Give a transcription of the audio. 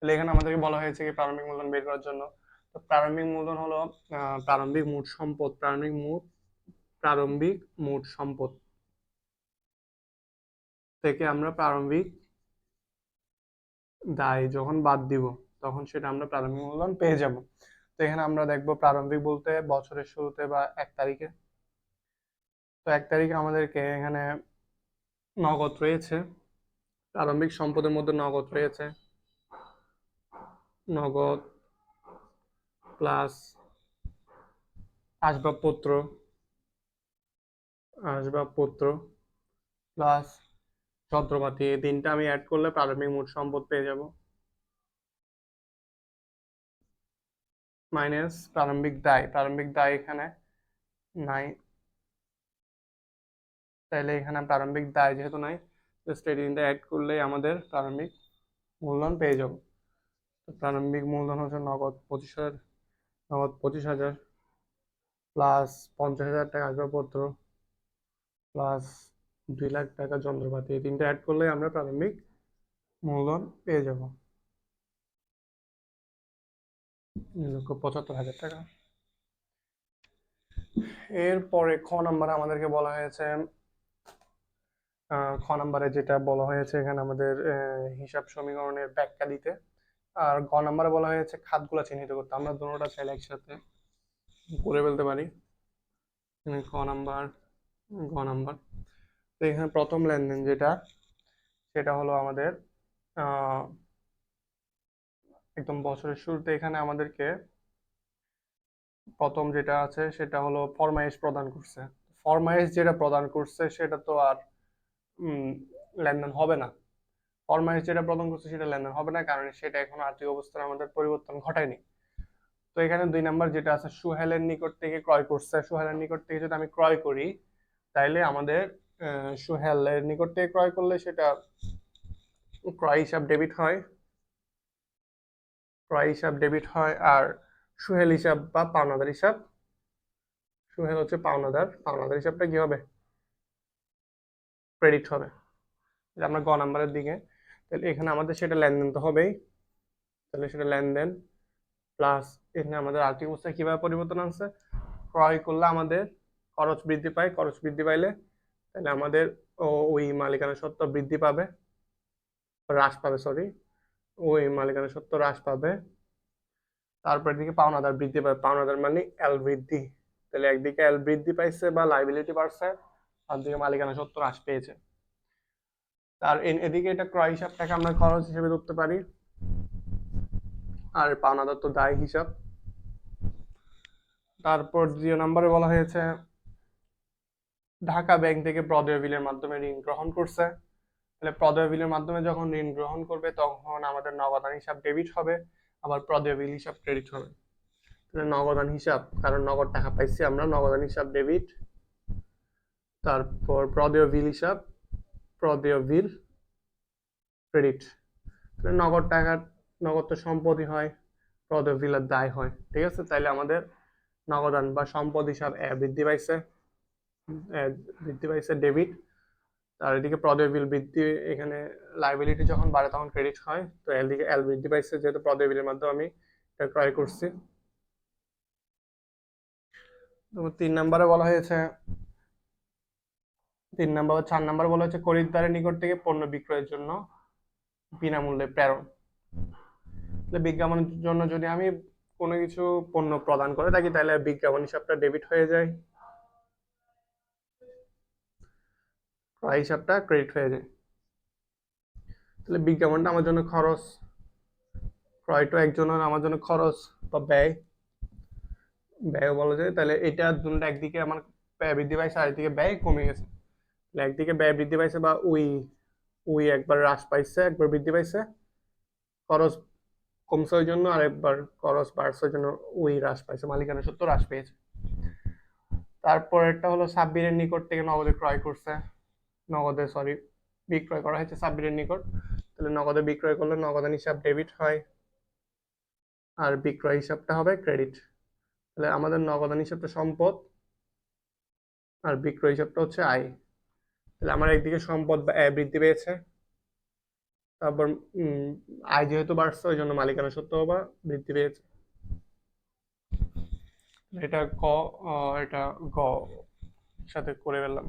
তাহলে এখানে আমাদেরকে বলা হয়েছে কি প্রারম্ভিক মূলধন বের করার জন্য। তো প্রারম্ভিক মূলধন হলো প্রারম্ভিক মোট সম্পদ, প্রারম্ভিক মোট সম্পদ থেকে আমরা প্রারম্ভিক দায় যখন বাদ দিব, তখন সেটা আমরা প্রারম্ভিক মূলধন পেয়ে যাব। তো এখানে আমরা দেখবো প্রারম্ভিক বলতে বছরের শুরুতে বা 1 তারিখে। তো 1 তারিখে আমাদেরকে এখানে নগদ রয়েছে, প্রারম্ভিক সম্পদের মধ্যে নগদ রয়েছে, নগদ প্লাস আসবাবপত্র, আসবাবপত্র প্লাস যন্ত্রপাতি, এই তিনটা আমি অ্যাড করলে প্রারম্ভিক মোট সম্পদ পেয়ে যাব, মাইনাস প্রারম্ভিক দায়। প্রারম্ভিক দায় এখানে নাই, তাইলে এখানে প্রারম্ভিক দায় যেহেতু নাই, জাস্ট এই তিনটা অ্যাড করলেই আমাদের প্রারম্ভিক মূলধন পেয়ে যাব। তো প্রারম্ভিক মূলধন হচ্ছে নগদ 25,000 প্লাস 50,000 টাকা আসবাবপত্র প্লাস 2 লাখ টাকা যন্ত্রপাতি, এই তিনটা অ্যাড করলে আমরা প্রারম্ভিক মূলধন পেয়ে যাব 2,75,000 টাকা। এরপরে খ নাম্বারে আমাদেরকে বলা হয়েছে, খ নাম্বারে যেটা বলা হয়েছে এখানে আমাদের হিসাব সমীকরণের ব্যাখ্যা দিতে। আর গ নাম্বারে বলা হয়েছে খাতগুলো চিহ্নিত করতে। আমরা দুটোটা চাইলে একসাথে করে ফেলতে পারি। খ নাম্বার, গ নাম্বার। তো এখানে প্রথম লেনদেন যেটা, সেটা হলো আমাদের একদম বছরের শুরুতে এখানে আমাদেরকে প্রথম যেটা আছে সেটা হলো ফরমাইশ প্রদান করছে। ফরমাইশ যেটা প্রদান করছে সেটা তো আর লেনদেন হবে না। ফরমাইশ যেটা প্রদান করছে সেটা লেনদেন হবে না, কারণ সেটা এখন আর্থিক অবস্থার আমাদের পরিবর্তন ঘটায়নি। তো এখানে 2 নাম্বার যেটা আছে, সুহেলের নিকট থেকে ক্রয় করছে। সুহেলের নিকট থেকে যদি আমি ক্রয় করি, তাইলে আমাদের সুহেলের নিকট থেকে ক্রয় করলে সেটা ক্রয় হিসাব ডেবিট হয়, ক্রয় হিসাব ডেবিট হয়। আর সুহেল হিসাব বা পাওনাদার হিসাব, সুহেল হচ্ছে পাওনাদার, পাওনাদার হিসাবটা কি হবে, ক্রেডিট হবে। আমরা গ নাম্বারের দিকে, তাহলে এখানে আমাদের সেটা লেনদেন তো হবেই, তাহলে সেটা লেনদেন প্লাস এখানে আমাদের আর্থিক অবস্থা কিভাবে পরিবর্তন আছে, ক্রয় করলে আমাদের খরচ বৃদ্ধি পায়, খরচ বৃদ্ধি পাইলে তাহলে আমাদের ওই মালিকানা সত্ত্ব বৃদ্ধি পাবে, হ্রাস পাবে, সরি, ওই মালিকানা সত্ত্ব হ্রাস পাবে। তারপর দিকে পাওনাদার বৃদ্ধি পাবে, পাওনাদার মানে এল বৃদ্ধি। তাহলে একদিকে এল বৃদ্ধি পাইছে বা লাইবিলিটি বাড়ছে, আর দিকে মালিকানা সত্ত্ব হ্রাস পেয়েছে। আর এদিকে এটা ক্রয় হিসাবটাকে আমরা খরচ হিসেবে ধরতে পারি, আর পাওনাদার তো দায় হিসাব। তারপর 2 নম্বরে বলা হয়েছে ঢাকা ব্যাংক থেকে প্রদেয় বিলের মাধ্যমে ঋণ গ্রহণ করছে। তাহলে প্রদেয় বিলের মাধ্যমে যখন ঋণ গ্রহণ করবে তখন আমাদের নগদান হিসাব ডেবিট হবে, আবার প্রদেয় বিল হিসাব ক্রেডিট হবে। তাহলে নগদান হিসাব, কারণ নগদ টাকা পাইছি আমরা, নগদান হিসাব ডেবিট। তারপর প্রদেয় বিল হিসাব, প্রদেয় বিল ক্রেডিট। তাহলে নগদ টাকা, নগদ তো সম্পদই হয়, প্রদেয় বিলের দায় হয়, ঠিক আছে। তাইলে আমাদের নগদান বা সম্পদ হিসাব বৃদ্ধি পাইছে, বৃদ্ধি পাইছে ডেবিট। আর এদিকে প্রদেয় বিল বৃদ্ধি, এখানে লাইবিলিটি যখন বাড়ে তখন ক্রেডিট হয়, তো এল দিকে এল বৃদ্ধি পাইছে যেহেতু প্রদেয় বিলের মাধ্যমে আমি এটা ক্রয় করছি। তো 3 নম্বরে বলা হয়েছে, 4 নম্বর বলা হয়েছে খরিদ্দারের নিকট থেকে পণ্য বিক্রয়ের জন্য বিনামূল্যে প্রেরণ। বিজ্ঞাপনের জন্য যদি আমি কোনো কিছু পণ্য প্রদান করে থাকি, তাহলে বিজ্ঞাপন হিসাবটা ডেবিট হয়ে যায়, ক্রয় হিসাবটা ক্রেডিট হয়ে যায়। তাহলে বিজ্ঞাপনটা আমার জন্য খরচ, ক্রয়টা একজনের আমার জন্য খরচ বা ব্যয়, ব্যয় বলা যায়। তাহলে এটা দুটো, একদিকে আমার ব্যয় বৃদ্ধি পাইছে আর একদিকে ব্যয় কমে গেছে। তাহলে একদিকে ব্যয় বৃদ্ধি পাইছে বা ওই ওই একবার হ্রাস পাইছে, একবার বৃদ্ধি পাইছে, খরচ কমছে ওই জন্য, আর একবার খরচ বাড়ছে ওই জন্য ওই হ্রাস পাইছে, মালিকানা সত্ত্ব হ্রাস পেয়েছে। তারপর একটা হলো সাব্বিরের নিকট থেকে নগদে ক্রয় করছে, নগদে সরি বিক্রয় করা হয়েছে সাব্বিরের নিকট। তাহলে নগদে বিক্রয় করলে নগদান হিসাব ডেবিট হয়, আর বিক্রয় হিসাবটা হবে ক্রেডিট। তাহলে আমাদের নগদান হিসাবটা সম্পদ, আর বিক্রয় হিসাবটা হচ্ছে আয়। তাহলে আমার একদিকে সম্পদ বৃদ্ধি পেয়েছে, তারপর উম, আয় যেহেতু বাড়ছে ওই জন্য মালিকানা সত্ত্ব বা বৃদ্ধি পেয়েছে। এটা ক, এটা গ সাথে করে ফেললাম।